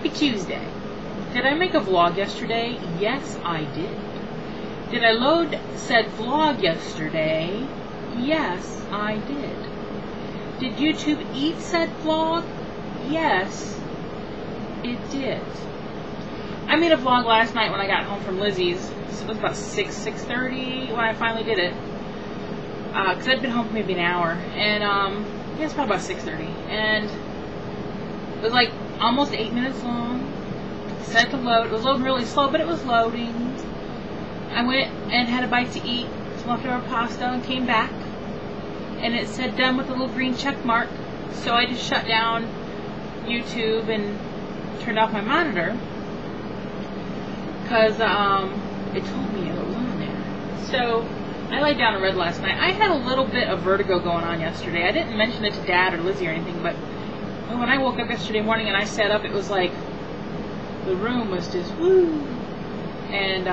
Happy Tuesday. Did I make a vlog yesterday? Yes, I did. Did I load said vlog yesterday? Yes, I did. Did YouTube eat said vlog? Yes, it did. I made a vlog last night when I got home from Lizzie's. It was about 6:30 when I finally did it. Because I'd been home for maybe an hour. And, yeah, it's probably about 6:30. And it was like almost 8 minutes long. Set to load. It was loading really slow, but it was loading. I went and had a bite to eat, some leftover pasta, and came back. And it said done with a little green check mark. So I just shut down YouTube and turned off my monitor. Because it told me it was on there. So I laid down and read last night. I had a little bit of vertigo going on yesterday. I didn't mention it to Dad or Lizzie or anything, but when I woke up yesterday morning and I sat up, it was like the room was just woo. And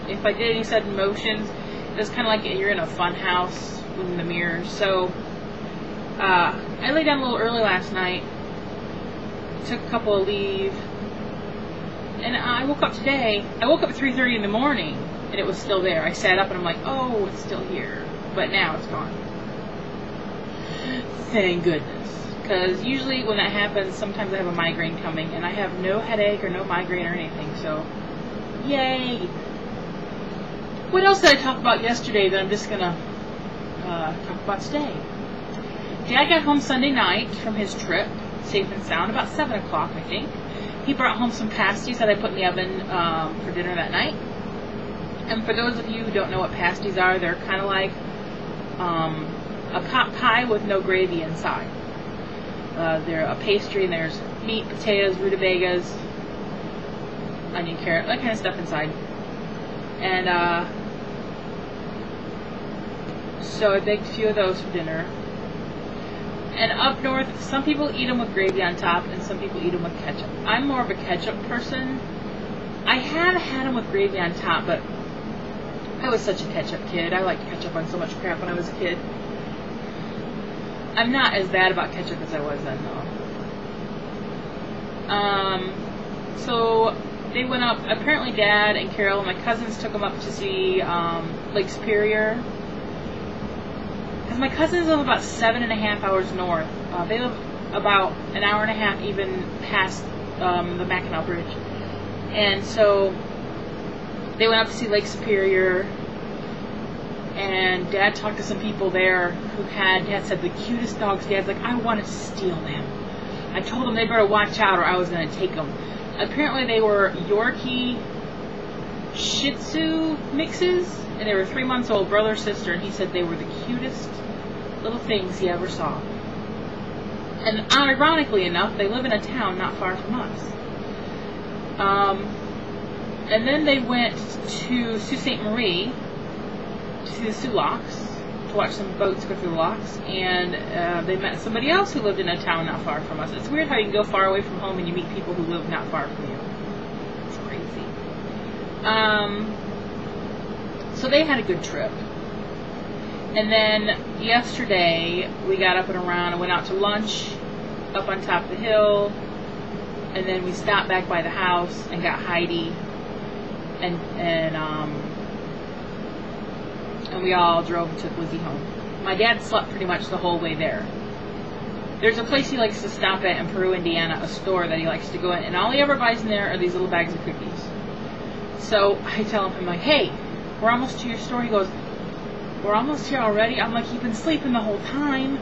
if I did any sudden motions, it was kind of like you're in a fun house with the mirrors. So I laid down a little early last night, took a couple of leave, and I woke up today. I woke up at 3:30 in the morning, and it was still there. I sat up and I'm like, oh, it's still here. But now it's gone. Thank goodness. Because usually when that happens, sometimes I have a migraine coming, and I have no headache or no migraine or anything, so yay. What else did I talk about yesterday that I'm just going to talk about today? Dad got home Sunday night from his trip, safe and sound, about 7 o'clock, I think. He brought home some pasties that I put in the oven for dinner that night. And for those of you who don't know what pasties are, they're kind of like a pot pie with no gravy inside. They're a pastry, and there's meat, potatoes, rutabagas, onion, carrot, that kind of stuff inside. And so I baked a few of those for dinner. And up north, some people eat them with gravy on top, and some people eat them with ketchup. I'm more of a ketchup person. I have had them with gravy on top, but I was such a ketchup kid. I liked ketchup on so much crap when I was a kid. I'm not as bad about ketchup as I was then, though. So they went up. Apparently, Dad and Carol and my cousins took them up to see Lake Superior. Because my cousins live about 7.5 hours north. They live about an hour and a half even past the Mackinac Bridge. And so they went up to see Lake Superior. And Dad talked to some people there who Dad said, the cutest dogs. Dad's like, I want to steal them. I told them they better watch out or I was going to take them. Apparently they were Yorkie Shih Tzu mixes. And they were 3 months old, brother, sister. And he said they were the cutest little things he ever saw. And ironically enough, they live in a town not far from us. And then they went to Sault Ste. Marie to see the Soo Locks, to watch some boats go through the locks, and they met somebody else who lived in a town not far from us. It's weird how you can go far away from home and you meet people who live not far from you. It's crazy. So they had a good trip. And then yesterday we got up and around and went out to lunch up on top of the hill, and then we stopped back by the house and got Heidi, and we all drove and took Lizzie home. My dad slept pretty much the whole way there. There's a place he likes to stop at in Peru, Indiana, a store that he likes to go in, and all he ever buys in there are these little bags of cookies. So I tell him, I'm like, hey, we're almost to your store. He goes, we're almost here already? I'm like, you've been sleeping the whole time.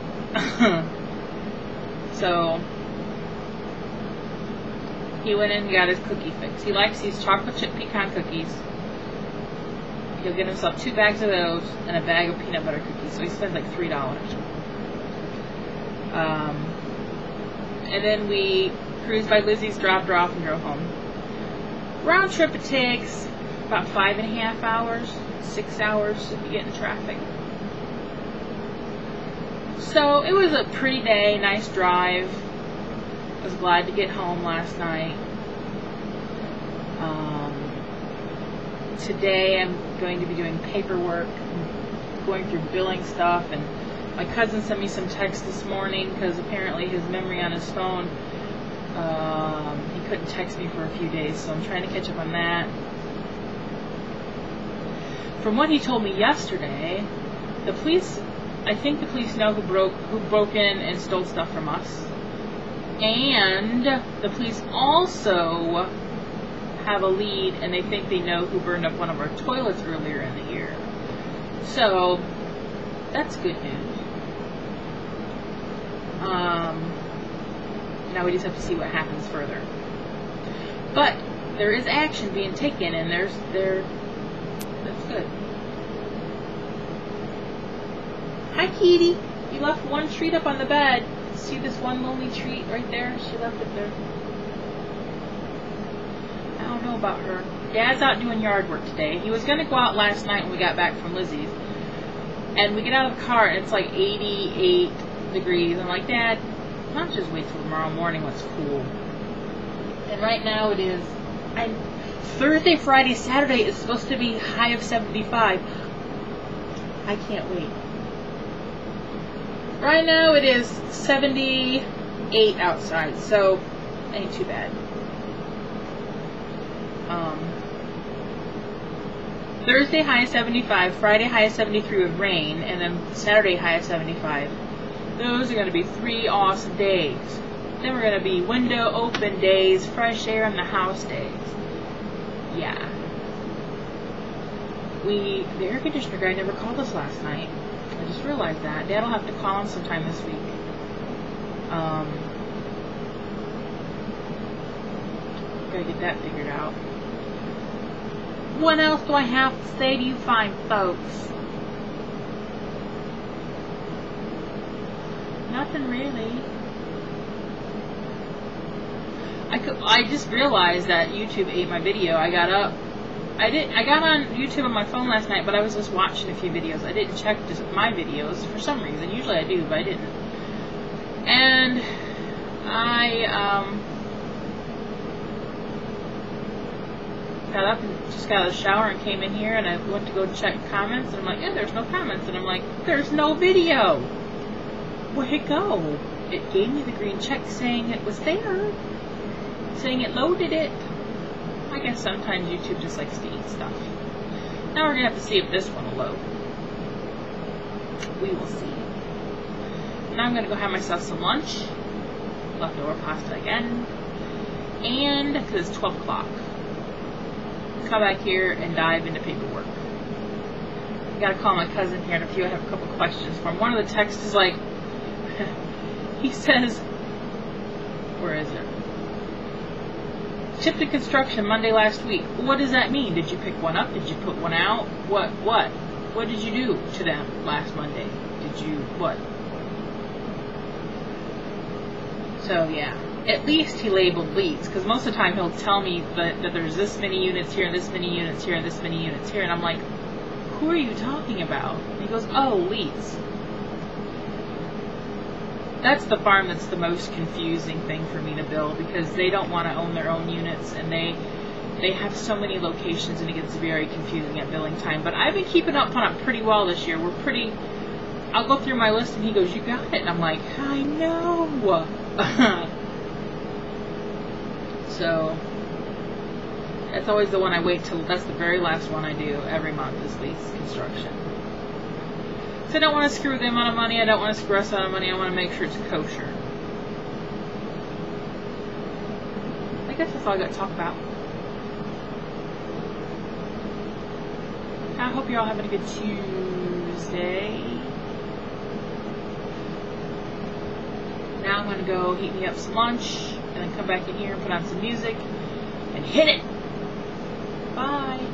So he went in and got his cookie fix. He likes these chocolate chip pecan cookies. He'll get himself 2 bags of those and a bag of peanut butter cookies. So he spends like $3. And then we cruised by Lizzie's, dropped her off, and drove home. Round trip it takes about 5.5 hours, 6 hours if you get in traffic. So it was a pretty day, nice drive. I was glad to get home last night. Today I'm going to be doing paperwork, going through billing stuff, and my cousin sent me some text this morning because apparently his memory on his phone, he couldn't text me for a few days, so I'm trying to catch up on that. From what he told me yesterday, the police, I think the police know who broke in and stole stuff from us. And the police also have a lead, and they think they know who burned up one of our toilets earlier in the year. So, that's good news. Now we just have to see what happens further. But there is action being taken, and that's good. Hi, Kitty. You left one treat up on the bed. See this one lonely treat right there? She left it there. I don't know about her. Dad's out doing yard work today. He was going to go out last night when we got back from Lizzie's. And we get out of the car and it's like 88 degrees. I'm like, Dad, why don't you just wait till tomorrow morning when it's cool? And right now it is, Thursday, Friday, Saturday is supposed to be high of 75. I can't wait. Right now it is 78 outside, so ain't too bad. Thursday high of 75, Friday high of 73 with rain, and then Saturday high of 75. Those are going to be 3 awesome days. Then we're going to be window open days, fresh air in the house days. Yeah. The air conditioner guy never called us last night. I just realized that. Dad will have to call him sometime this week. Gotta get that figured out. What else do I have to say to you fine folks? Nothing really. I just realized that YouTube ate my video. I got on YouTube on my phone last night, but I was just watching a few videos. I didn't check just my videos for some reason. Usually I do, but I didn't. And I got up and just got out of the shower and came in here, and I went to go check comments, and I'm like, yeah, there's no comments. And I'm like, there's no video. Where'd it go? It gave me the green check saying it was there, saying it loaded it. I guess sometimes YouTube just likes to eat stuff. Now we're going to have to see if this one will load. We will see. Now I'm going to go have myself some lunch. Leftover pasta again. And, because it's 12 o'clock, come back here and dive into paperwork. I got to call my cousin here in a few. I have a couple questions for him. One of the texts is like, he says, where is it? Shipped to construction Monday last week. What does that mean? Did you pick one up? Did you put one out? What did you do to them last Monday? Did you, what? So, yeah. At least he labeled leads, because most of the time he'll tell me that there's this many units here, and this many units here, and this many units here, and I'm like, who are you talking about? And he goes, oh, leads. That's the farm that's the most confusing thing for me to build, because they don't want to own their own units, and they have so many locations, and it gets very confusing at billing time. But I've been keeping up on it pretty well this year. I'll go through my list, and he goes, you got it. And I'm like, I know. So, that's always the one I wait till, that's the very last one I do every month, is lease construction. So I don't want to screw them out of money, I don't want to screw us out of money, I want to make sure it's kosher. I guess that's all I got to talk about. I hope you're all having a good Tuesday. Now I'm going to go heat me up some lunch, and then come back in here and put on some music, and hit it! Bye!